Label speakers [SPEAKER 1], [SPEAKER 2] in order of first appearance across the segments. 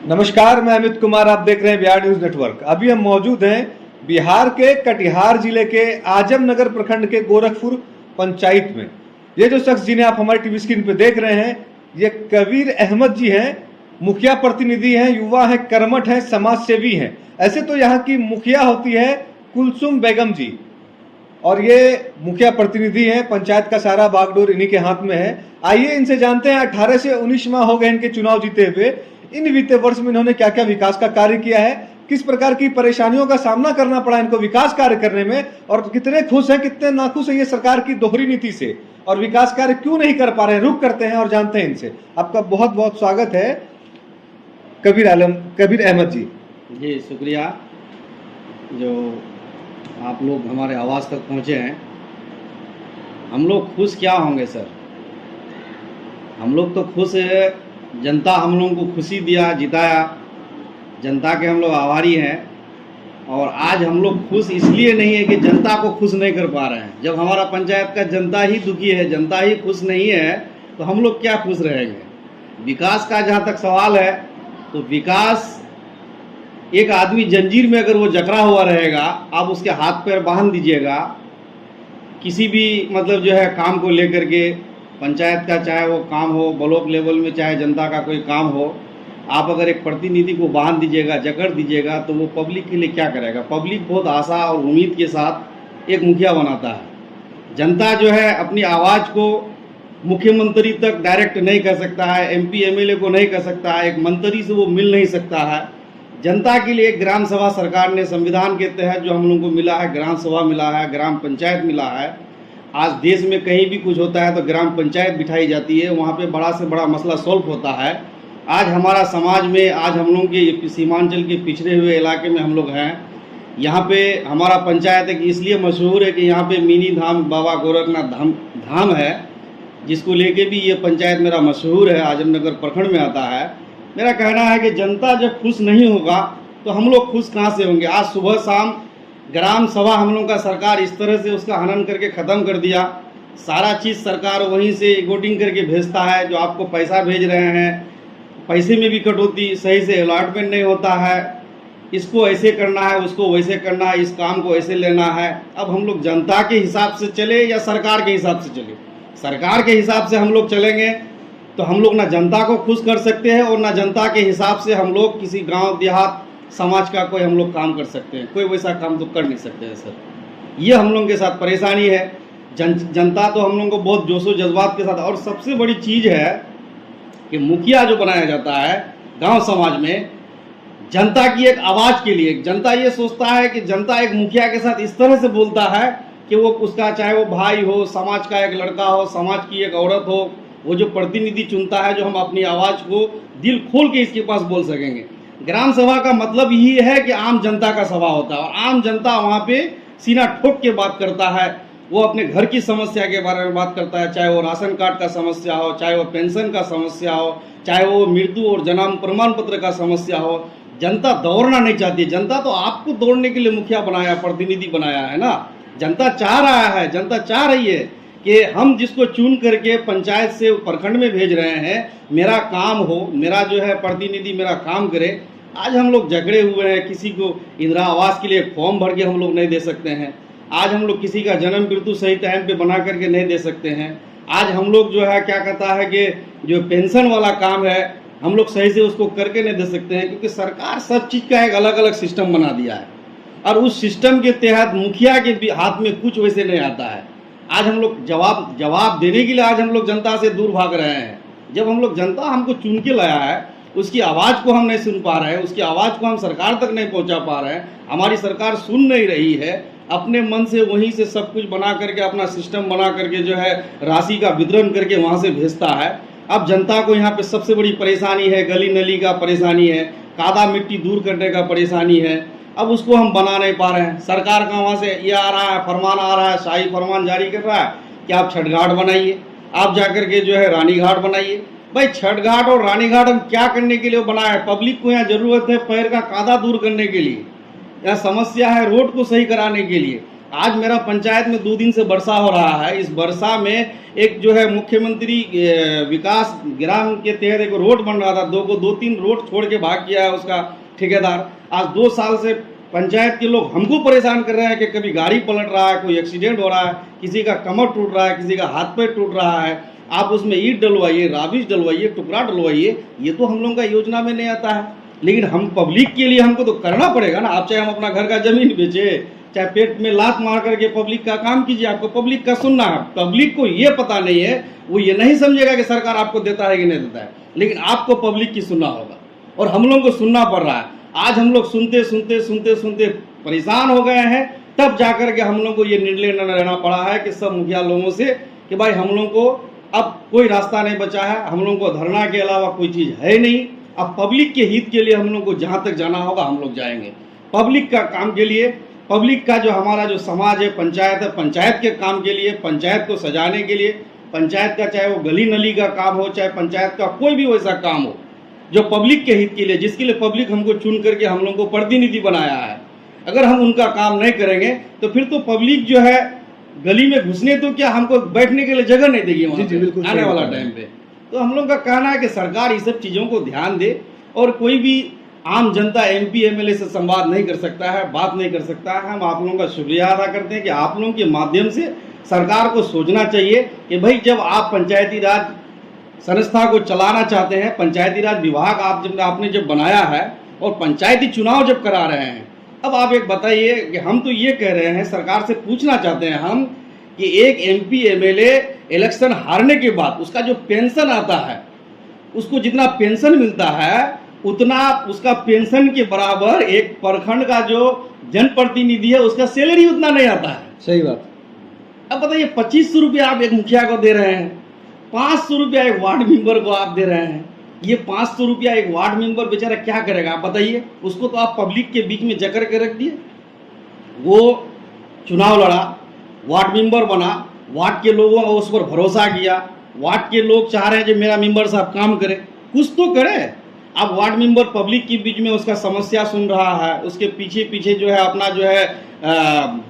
[SPEAKER 1] नमस्कार, मैं अमित कुमार। आप देख रहे हैं बिहार न्यूज नेटवर्क। अभी हम मौजूद हैं बिहार के कटिहार जिले के आजमनगर प्रखंड के गोरखपुर पंचायत में। ये जो शख्स जिन्हें आप हमारे टीवी स्क्रीन पे देख रहे हैं, ये कबीर अहमद जी हैं। मुखिया प्रतिनिधि हैं, युवा हैं, कर्मठ हैं, समाज सेवी हैं। ऐसे तो यहाँ की मुखिया होती है कुलसुम बेगम जी, और ये मुखिया प्रतिनिधि हैं। पंचायत का सारा बागडोर इन्हीं के हाथ में है। आइए इनसे जानते हैं, 18 से 19 माह हो गए इनके चुनाव जीते हुए। इन बीते वर्ष में इन्होंने क्या क्या विकास का कार्य किया है, किस प्रकार की परेशानियों का सामना करना पड़ा इनको विकास कार्य करने में, और कितने खुश हैं, कितने नाखुश हैं ये सरकार की दोहरी नीति से, और विकास कार्य क्यों नहीं कर पा रहे हैं। रुक करते हैं और जानते हैं इनसे। आपका बहुत बहुत स्वागत है कबीर अहमद जी।
[SPEAKER 2] जी शुक्रिया, जो आप लोग हमारे आवाज़ तक पहुँचे हैं। हम लोग खुश क्या होंगे सर, हम लोग तो खुश है। जनता हम लोगों को खुशी दिया, जिताया, जनता के हम लोग आभारी हैं। और आज हम लोग खुश इसलिए नहीं है कि जनता को खुश नहीं कर पा रहे हैं। जब हमारा पंचायत का जनता ही दुखी है, जनता ही खुश नहीं है, तो हम लोग क्या खुश रहेंगे। विकास का जहाँ तक सवाल है, तो विकास, एक आदमी जंजीर में अगर वो जकड़ा हुआ रहेगा, आप उसके हाथ पैर बांध दीजिएगा, किसी भी मतलब जो है काम को लेकर के, पंचायत का चाहे वो काम हो, ब्लॉक लेवल में चाहे जनता का कोई काम हो, आप अगर एक प्रतिनिधि को बांध दीजिएगा, जकड़ दीजिएगा, तो वो पब्लिक के लिए क्या करेगा। पब्लिक बहुत आशा और उम्मीद के साथ एक मुखिया बनाता है। जनता जो है अपनी आवाज़ को मुख्यमंत्री तक डायरेक्ट नहीं कर सकता है, MP MLA को नहीं कर सकता है, एक मंत्री से वो मिल नहीं सकता है। जनता के लिए एक ग्राम सभा सरकार ने संविधान के तहत जो हम लोगों को मिला है, ग्राम सभा मिला है, ग्राम पंचायत मिला है। आज देश में कहीं भी कुछ होता है तो ग्राम पंचायत बिठाई जाती है, वहाँ पे बड़ा से बड़ा मसला सॉल्व होता है। आज हमारा समाज में, आज हम लोग के सीमांचल के पिछड़े हुए इलाके में हम लोग हैं। यहाँ पे हमारा पंचायत एक इसलिए मशहूर है कि यहाँ पे मिनी धाम बाबा गोरखनाथ धाम है, जिसको लेके भी ये पंचायत मेरा मशहूर है, आजमनगर प्रखंड में आता है। मेरा कहना है कि जनता जब खुश नहीं होगा तो हम लोग खुश कहाँ से होंगे। आज सुबह शाम ग्राम सभा हम लोग का सरकार इस तरह से उसका हनन करके ख़त्म कर दिया। सारा चीज़ सरकार वहीं से वोटिंग करके भेजता है। जो आपको पैसा भेज रहे हैं, पैसे में भी कटौती, सही से अलॉटमेंट नहीं होता है। इसको ऐसे करना है, उसको वैसे करना है, इस काम को ऐसे लेना है। अब हम लोग जनता के हिसाब से चले या सरकार के हिसाब से चले। सरकार के हिसाब से हम लोग चलेंगे तो हम लोग ना जनता को खुश कर सकते हैं, और ना जनता के हिसाब से हम लोग किसी गांव देहात समाज का कोई हम लोग काम कर सकते हैं। कोई वैसा काम तो कर नहीं सकते हैं सर। ये हम लोगों के साथ परेशानी है। जनता तो हम लोगों को बहुत जोशो जज्बात के साथ, और सबसे बड़ी चीज़ है कि मुखिया जो बनाया जाता है गांव समाज में, जनता की एक आवाज़ के लिए, जनता ये सोचता है कि जनता एक मुखिया के साथ इस तरह से बोलता है कि वो उसका, चाहे वो भाई हो, समाज का एक लड़का हो, समाज की एक औरत हो, वो जो प्रतिनिधि चुनता है, जो हम अपनी आवाज़ को दिल खोल के इसके पास बोल सकेंगे। ग्राम सभा का मतलब यही है कि आम जनता का सभा होता है, और आम जनता वहाँ पे सीना ठोक के बात करता है। वो अपने घर की समस्या के बारे में बात करता है, चाहे वो राशन कार्ड का समस्या हो, चाहे वो पेंशन का समस्या हो, चाहे वो मृत्यु और जन्म प्रमाण पत्र का समस्या हो। जनता दौड़ना नहीं चाहती है। जनता तो आपको दौड़ने के लिए मुखिया बनाया, प्रतिनिधि बनाया है ना। जनता चाह रहा है, जनता चाह रही है कि हम जिसको चुन करके पंचायत से प्रखंड में भेज रहे हैं, मेरा काम हो, मेरा जो है प्रतिनिधि मेरा काम करे। आज हम लोग जकड़े हुए हैं, किसी को इंदिरा आवास के लिए फॉर्म भर के हम लोग नहीं दे सकते हैं। आज हम लोग किसी का जन्म मृत्यु सही टाइम पे बना करके नहीं दे सकते हैं। आज हम लोग जो है क्या कहता है कि जो पेंशन वाला काम है, हम लोग सही से उसको करके नहीं दे सकते हैं, क्योंकि सरकार सब चीज़ का एक अलग अलग सिस्टम बना दिया है, और उस सिस्टम के तहत मुखिया के हाथ में कुछ वैसे नहीं आता है। आज हम लोग जवाब देने के लिए आज हम लोग जनता से दूर भाग रहे हैं। जब हम लोग, जनता हमको चुन के लाया है, उसकी आवाज़ को हम नहीं सुन पा रहे हैं, उसकी आवाज़ को हम सरकार तक नहीं पहुंचा पा रहे हैं, हमारी सरकार सुन नहीं रही है, अपने मन से वहीं से सब कुछ बना करके, अपना सिस्टम बना करके जो है राशि का वितरण करके वहाँ से भेजता है। अब जनता को यहाँ पे सबसे बड़ी परेशानी है, गली नली का परेशानी है, कादा मिट्टी दूर करने का परेशानी है। अब उसको हम बना नहीं पा रहे हैं। सरकार का वहाँ से ये आ रहा है, फरमान आ रहा है, शाही फरमान जारी कर रहा है कि आप छठ घाट बनाइए, आप जाकर के जो है रानी घाट बनाइए। भाई छठ घाट और रानी घाट हम क्या करने के लिए बनाया है। पब्लिक को यहाँ ज़रूरत है पैर का कादा दूर करने के लिए, यहाँ समस्या है रोड को सही कराने के लिए। आज मेरा पंचायत में 2 दिन से वर्षा हो रहा है। इस वर्षा में एक जो है मुख्यमंत्री विकास ग्राम के तहत एक रोड बन रहा था, 2-3 रोड छोड़ के भाग गया है उसका ठेकेदार। आज 2 साल से पंचायत के लोग हमको परेशान कर रहे हैं कि कभी गाड़ी पलट रहा है, कोई एक्सीडेंट हो रहा है, किसी का कमर टूट रहा है, किसी का हाथ पैर टूट रहा है। आप उसमें ईंट डलवाइए, राबिश डलवाइए, टुकड़ा डलवाइए, ये तो हम लोगों का योजना में नहीं आता है। लेकिन हम पब्लिक के लिए हमको तो करना पड़ेगा ना। आप चाहे हम अपना घर का जमीन बेचे, चाहे पेट में लात मार करके पब्लिक का काम कीजिए, आपको पब्लिक का सुनना है। पब्लिक को ये पता नहीं है, वो ये नहीं समझेगा कि सरकार आपको देता है कि नहीं देता है, लेकिन आपको पब्लिक की सुनना होगा और हम लोगों को सुनना पड़ रहा है। आज हम लोग सुनते सुनते सुनते सुनते परेशान हो गए हैं, तब जाकर के हम लोग को ये निर्णय लेना पड़ा है कि सब मुखिया लोगों से कि भाई हम लोग को अब कोई रास्ता नहीं बचा है, हम लोग को धरना के अलावा कोई चीज़ है नहीं। अब पब्लिक के हित के लिए हम लोग को जहाँ तक जाना होगा हम लोग जाएंगे। पब्लिक का काम के लिए, पब्लिक का जो हमारा जो समाज है, पंचायत है, पंचायत के काम के लिए, पंचायत को सजाने के लिए, पंचायत का चाहे वो गली नली का काम हो, चाहे पंचायत का कोई भी वैसा काम हो जो पब्लिक के हित के लिए, जिसके लिए पब्लिक हमको चुन करके हम लोग को प्रतिनिधि बनाया है, अगर हम उनका काम नहीं करेंगे तो फिर तो पब्लिक जो है गली में घुसने तो क्या हमको बैठने के लिए जगह नहीं देगी वहाँ पे आने वाला टाइम पे। तो हम लोग का कहना है कि सरकार इस सब चीज़ों को ध्यान दे और कोई भी आम जनता MP MLA से संवाद नहीं कर सकता है, बात नहीं कर सकता है। हम आप लोगों का शुक्रिया अदा करते हैं कि आप लोगों के माध्यम से सरकार को सोचना चाहिए कि भाई जब आप पंचायती राज संस्था को चलाना चाहते हैं, पंचायती राज विभाग आपने जब बनाया है और पंचायती चुनाव जब करा रहे हैं, अब आप एक बताइए कि हम तो ये कह रहे हैं, सरकार से पूछना चाहते हैं हम कि एक MP MLA इलेक्शन हारने के बाद उसका जो पेंशन आता है, उसको जितना पेंशन मिलता है उतना उसका पेंशन के बराबर एक प्रखंड का जो जनप्रतिनिधि है उसका सैलरी उतना नहीं आता है।
[SPEAKER 1] सही बात।
[SPEAKER 2] अब बताइए 2500 रुपया आप एक मुखिया को दे रहे हैं, 500 रुपया एक वार्ड मेंबर को आप दे रहे हैं। ये 500 रुपया एक वार्ड मेंबर बेचारा क्या करेगा आप बताइए। उसको तो आप पब्लिक के बीच में जकर के रख दिए, वो चुनाव लड़ा, वार्ड मेंबर बना, वार्ड के लोगों का उस पर भरोसा किया, वार्ड के लोग चाह रहे हैं कि मेरा मेंबर साहब काम करे, कुछ तो करे। अब वार्ड मेंबर पब्लिक के बीच में उसका समस्या सुन रहा है, उसके पीछे पीछे जो है अपना जो है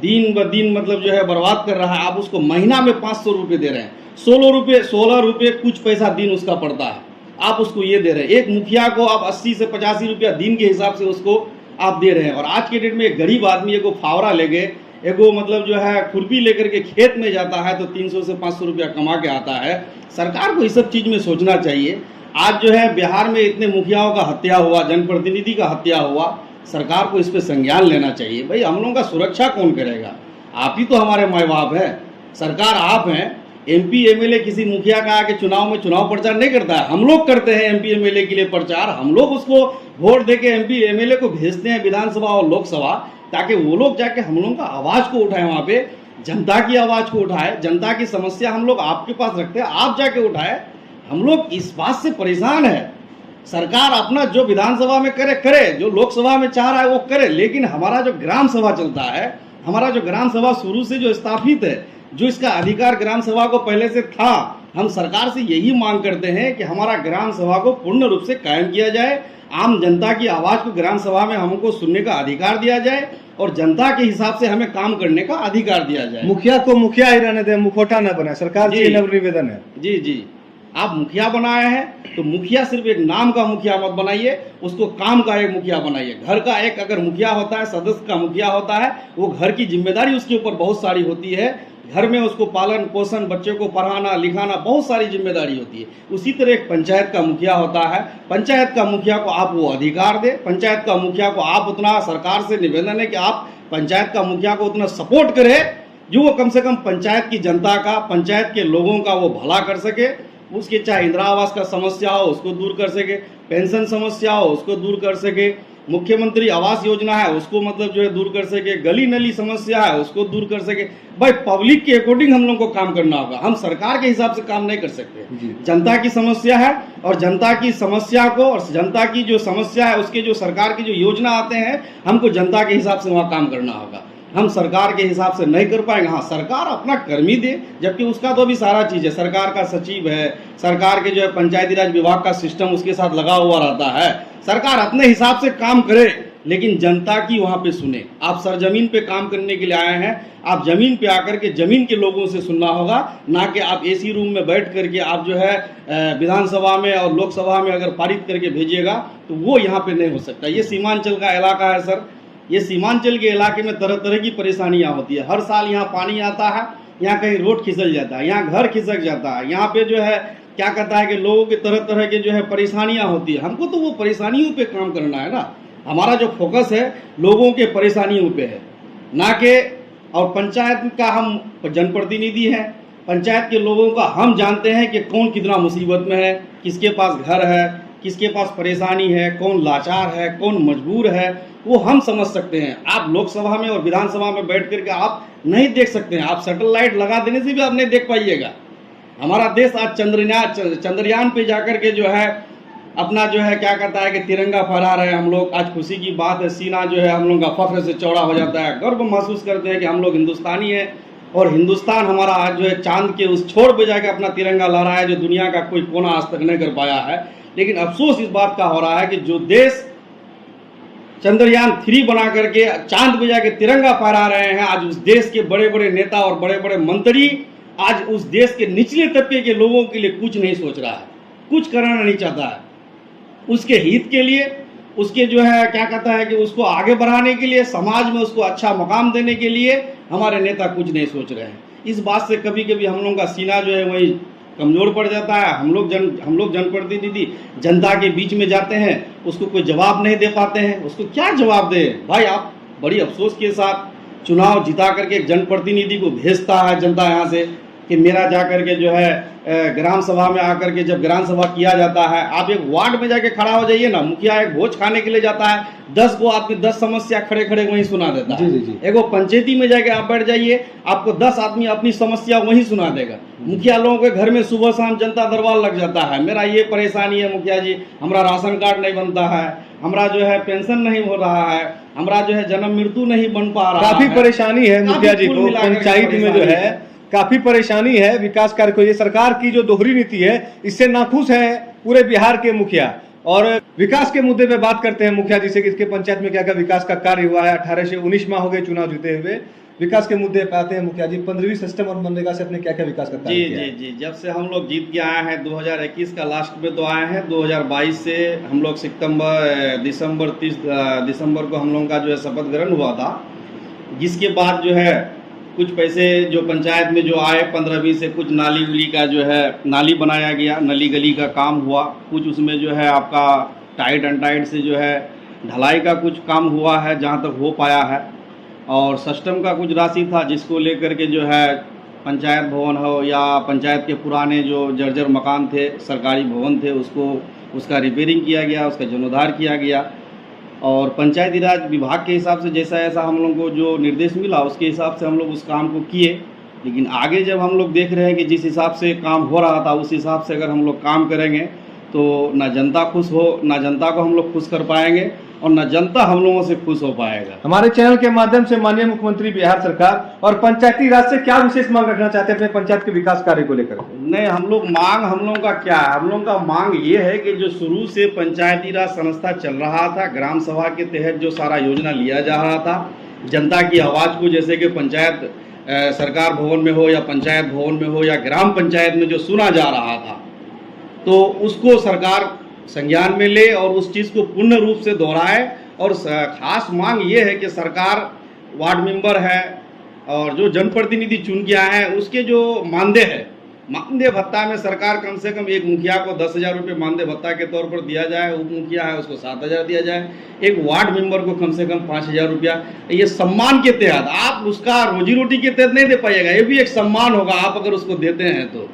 [SPEAKER 2] दिन ब दिन मतलब जो है बर्बाद कर रहा है। आप उसको महीना में 500 रुपये दे रहे हैं, 16 रुपये कुछ पैसा दिन उसका पड़ता है, आप उसको ये दे रहे हैं। एक मुखिया को आप 80 से 85 रुपया दिन के हिसाब से उसको आप दे रहे हैं। और आज के डेट में एक गरीब आदमी एगो फावड़ा ले गए, एगो मतलब जो है खुरपी लेकर के खेत में जाता है तो 300 से 500 रुपया कमा के आता है। सरकार को इस सब चीज़ में सोचना चाहिए। आज जो है बिहार में इतने मुखियाओं का हत्या हुआ, जनप्रतिनिधि का हत्या हुआ, सरकार को इस पर संज्ञान लेना चाहिए। भाई हम लोगों का सुरक्षा कौन करेगा? आप ही तो हमारे माँ बाप हैं, सरकार आप हैं। MP MLA किसी मुखिया का आके चुनाव में चुनाव प्रचार नहीं करता है, हम लोग करते हैं MP MLA के लिए प्रचार। हम लोग उसको वोट दे के MP MLA को भेजते हैं विधानसभा और लोकसभा, ताकि वो लोग जाके हम लोगों का आवाज़ को उठाए, वहाँ पे जनता की आवाज़ को उठाए। जनता की समस्या हम लोग आपके पास रखते हैं, आप जाके उठाए। हम लोग इस बात से परेशान है, सरकार अपना जो विधानसभा में करे, जो लोकसभा में चाह रहा है वो करे, लेकिन हमारा जो ग्राम सभा चलता है, हमारा जो ग्राम सभा शुरू से जो स्थापित है, जो इसका अधिकार ग्राम सभा को पहले से था, हम सरकार से यही मांग करते हैं कि हमारा ग्राम सभा को पूर्ण रूप से कायम किया जाए। आम जनता की आवाज़ को ग्राम सभा में हमको सुनने का अधिकार दिया जाए और जनता के हिसाब से हमें काम करने का अधिकार दिया जाए।
[SPEAKER 1] मुखिया को मुखिया ही रहने दें, मुखौटा न बने, सरकार से नम्र निवेदन है।
[SPEAKER 2] जी, आप मुखिया बनाए हैं तो मुखिया सिर्फ एक नाम का मुखिया मत बनाइए, उसको काम का एक मुखिया बनाइए। घर का एक अगर मुखिया होता है, सदस्य का मुखिया होता है, वो घर की जिम्मेदारी उसके ऊपर बहुत सारी होती है। घर में उसको पालन पोषण, बच्चे को पढ़ाना लिखाना, बहुत सारी जिम्मेदारी होती है। उसी तरह एक पंचायत का मुखिया होता है। पंचायत का मुखिया को आप वो अधिकार दें, पंचायत का मुखिया को आप उतना, सरकार से निवेदन है कि आप पंचायत का मुखिया को उतना सपोर्ट करें जो वो कम से कम पंचायत की जनता का, पंचायत के लोगों का वो भला कर सके। उसके चाहे इंदिरा आवास का समस्या हो उसको दूर कर सके, पेंशन समस्या हो उसको दूर कर सके, मुख्यमंत्री आवास योजना है उसको मतलब जो है दूर कर सके, गली नली समस्या है उसको दूर कर सके। भाई पब्लिक के अकॉर्डिंग हम लोग को काम करना होगा, हम सरकार के हिसाब से काम नहीं कर सकते। जनता की समस्या है और जनता की समस्या को, और जनता की जो समस्या है उसके जो सरकार की जो योजना आते हैं, हमको जनता के हिसाब से वहाँ काम करना होगा। हम सरकार के हिसाब से नहीं कर पाएंगे। हाँ, सरकार अपना कर्मी दे, जबकि उसका तो अभी सारा चीज़ है, सरकार का सचिव है, सरकार के जो है पंचायती राज विभाग का सिस्टम उसके साथ लगा हुआ रहता है। सरकार अपने हिसाब से काम करे, लेकिन जनता की वहाँ पे सुने। आप सरजमीन पे काम करने के लिए आए हैं, आप जमीन पे आकर के जमीन के लोगों से सुनना होगा, ना कि आप एसी रूम में बैठ करके आप जो है विधानसभा में और लोकसभा में अगर पारित करके भेजिएगा तो वो यहाँ पे नहीं हो सकता। ये सीमांचल का इलाका है सर, ये सीमांचल के इलाके में तरह तरह की परेशानियाँ होती है। हर साल यहाँ पानी आता है, यहाँ कहीं रोड खिसक जाता है, यहाँ घर खिसक जाता है, यहाँ पे जो है क्या कहता है कि लोगों के तरह तरह के जो है परेशानियाँ होती है। हमको तो वो परेशानियों पे काम करना है ना, हमारा जो फोकस है लोगों के परेशानियों पे है, ना कि और पंचायत का हम जनप्रतिनिधि हैं, पंचायत के लोगों का हम जानते हैं कि कौन कितना मुसीबत में है, किसके पास घर है, किसके पास परेशानी है, कौन लाचार है, कौन मजबूर है, वो हम समझ सकते हैं। आप लोकसभा में और विधानसभा में बैठ करके आप नहीं देख सकते हैं, आप सैटेलाइट लगा देने से भी आप नहीं देख पाइएगा। हमारा देश आज चंद्रयान पे जाकर के जो है अपना जो है क्या कहता है कि तिरंगा फहरा रहे हैं हम लोग। आज खुशी की बात है, सीना जो है हम लोग का फख्र से चौड़ा हो जाता है, गर्व महसूस करते हैं कि हम लोग हिंदुस्तानी हैं और हिंदुस्तान हमारा आज जो है चांद के उस छोर पे जाके अपना तिरंगा लहरा है जो दुनिया का कोई कोना आज तक नहीं कर पाया है। लेकिन अफसोस इस बात का हो रहा है कि जो देश चंद्रयान 3 बना करके चांद पे जाके तिरंगा फहरा रहे हैं, आज उस देश के बड़े बड़े नेता और बड़े बड़े मंत्री आज उस देश के निचले तबके के लोगों के लिए कुछ नहीं सोच रहा है, कुछ करना नहीं चाहता है। उसके हित के लिए, उसके जो है क्या कहता है कि उसको आगे बढ़ाने के लिए, समाज में उसको अच्छा मकाम देने के लिए हमारे नेता कुछ नहीं सोच रहे हैं। इस बात से कभी कभी हम लोगों का सीना जो है वही कमज़ोर पड़ जाता है। हम लोग जनप्रतिनिधि जनता के बीच में जाते हैं, उसको कोई जवाब नहीं दे पाते हैं। उसको क्या जवाब दे भाई? आप बड़ी अफसोस के साथ चुनाव जिता करके एक जनप्रतिनिधि को भेजता है जनता यहाँ से कि मेरा जा करके जो है ग्राम सभा में आकर के जब ग्राम सभा किया जाता है, आप एक वार्ड में जाके खड़ा हो जाइए ना, मुखिया एक भोज खाने के लिए जाता है, 10 को आदमी 10 समस्या खड़े खड़े वहीं सुना देता है।
[SPEAKER 1] जी, जी, जी।
[SPEAKER 2] एक वो पंचायती में जाके आप बैठ जाइए, आपको 10 आदमी अपनी समस्या वहीं सुना देगा। मुखिया लोगों के घर में सुबह शाम जनता दरबार लग जाता है, मेरा ये परेशानी है मुखिया जी, हमारा राशन कार्ड नहीं बनता है, हमारा जो है पेंशन नहीं हो रहा है, हमारा जो है जन्म मृत्यु नहीं बन पा रहा है।
[SPEAKER 1] काफी परेशानी है मुखिया जी को, पंचायत में जो है काफी परेशानी है विकास कार्य को। ये सरकार की जो दोहरी नीति है इससे नाखुश है पूरे बिहार के मुखिया। और विकास के मुद्दे पे बात करते हैं मुखिया जी से कि इसके पंचायत में क्या क्या विकास का कार्य हुआ है। 18 से 19 माह हो गए चुनाव जीते हुए। विकास के मुद्दे पे आते हैं मुखिया जी, 15वीं सिस्टम और मनरेगा से अपने क्या क्या विकास का कार्य किया है?
[SPEAKER 2] जी, जब से हम लोग जीत के आए हैं 2021 का लास्ट में तो आए हैं, 2022 से हम लोग दिसंबर 30 दिसंबर को हम लोगों का जो है शपथ ग्रहण हुआ था, जिसके बाद जो है कुछ पैसे जो पंचायत में जो आए 15-20 से, कुछ नाली उली का जो है नाली बनाया गया, नली गली का काम हुआ, कुछ उसमें जो है आपका टाइट अनटाइट से जो है ढलाई का कुछ काम हुआ है जहाँ तक हो पाया है, और सिस्टम का कुछ राशि था जिसको लेकर के जो है पंचायत भवन हो या पंचायत के पुराने जो जर्जर मकान थे, सरकारी भवन थे, उसका रिपेयरिंग किया गया, उसका जीर्णोद्धार किया गया। और पंचायती राज विभाग के हिसाब से जैसा ऐसा हम लोगों को जो निर्देश मिला उसके हिसाब से हम लोग उस काम को किए। लेकिन आगे जब हम लोग देख रहे हैं कि जिस हिसाब से काम हो रहा था उस हिसाब से अगर हम लोग काम करेंगे तो ना जनता खुश हो, ना जनता को हम लोग खुश कर पाएंगे और ना जनता हम लोगों से खुश हो पाएगा।
[SPEAKER 1] हमारे चैनल के माध्यम से माननीय मुख्यमंत्री बिहार सरकार और पंचायती राज से क्या विशेष मांग रखना चाहते हैं अपने पंचायत के विकास कार्य को लेकर?
[SPEAKER 2] नहीं, हम लोग का क्या है, हम लोगों का मांग ये है कि जो शुरू से पंचायती राज संस्था चल रहा था, ग्राम सभा के तहत जो सारा योजना लिया जा रहा था, जनता की आवाज़ को जैसे कि पंचायत सरकार भवन में हो या पंचायत भवन में हो या ग्राम पंचायत में जो सुना जा रहा था, तो उसको सरकार संज्ञान में ले और उस चीज़ को पूर्ण रूप से दोहराए। और खास मांग ये है कि सरकार वार्ड मेंबर है और जो जनप्रतिनिधि चुन के आए हैं उसके जो मानदेय है, मानदेय भत्ता में सरकार कम से कम एक मुखिया को 10,000 रुपये मानदेय भत्ता के तौर पर दिया जाए, उप मुखिया है उसको 7,000 दिया जाए, एक वार्ड मेंबर को कम से कम 5,000 रुपया। ये सम्मान के तहत, आप उसका रोजी रोटी के तहत नहीं दे पाइएगा, ये भी एक सम्मान होगा आप अगर उसको देते हैं तो।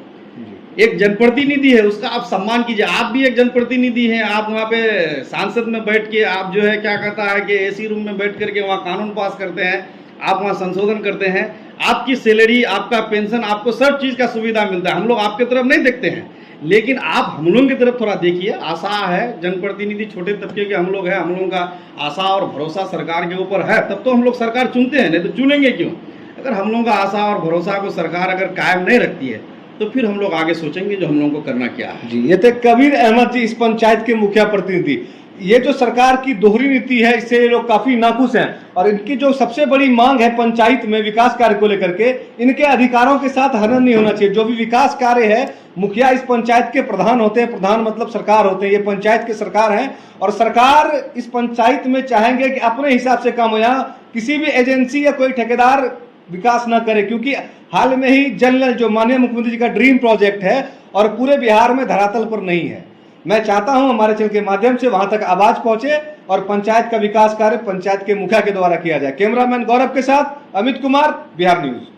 [SPEAKER 2] एक जनप्रतिनिधि है उसका आप सम्मान कीजिए, आप भी एक जनप्रतिनिधि हैं, आप वहाँ पे सांसद में बैठ के आप जो है क्या कहता है कि एसी रूम में बैठ करके वहाँ कानून पास करते हैं, आप वहाँ संशोधन करते हैं, आपकी सैलरी, आपका पेंशन, आपको सब चीज़ का सुविधा मिलता है। हम लोग आपके तरफ नहीं देखते हैं, लेकिन आप हम लोगों की तरफ थोड़ा देखिए। आशा है, जनप्रतिनिधि छोटे तबके के हम लोग हैं, हम लोगों का आशा और भरोसा सरकार के ऊपर है, तब तो हम लोग सरकार चुनते हैं, नहीं तो चुनेंगे क्यों? अगर हम लोगों का आशा और भरोसा को सरकार अगर कायम नहीं रखती है तो फिर हम लोग आगे सोचेंगे जो हम लोगों को करना क्या है।
[SPEAKER 1] जी, ये थे कबीर अहमद जी, इस पंचायत के मुखिया प्रतिनिधि। ये जो सरकार की दोहरी नीति है, इससे ये लोग काफी नाखुश हैं और इनकी जो सबसे बड़ी मांग है पंचायत में विकास कार्य को लेकर के, इनके अधिकारों के साथ हनन नहीं होना चाहिए। जो भी विकास कार्य है, मुखिया इस पंचायत के प्रधान होते हैं, प्रधान मतलब सरकार होते हैं, ये पंचायत के सरकार हैं और सरकार इस पंचायत में चाहेंगे कि अपने हिसाब से काम हो, यहाँ किसी भी एजेंसी या कोई ठेकेदार विकास ना करे, क्योंकि हाल में ही जल नल जो माननीय मुख्यमंत्री जी का ड्रीम प्रोजेक्ट है और पूरे बिहार में धरातल पर नहीं है। मैं चाहता हूं हमारे चैनल के माध्यम से वहां तक आवाज पहुंचे और पंचायत का विकास कार्य पंचायत के मुखिया के द्वारा किया जाए। कैमरामैन गौरव के साथ अमित कुमार, बिहार न्यूज।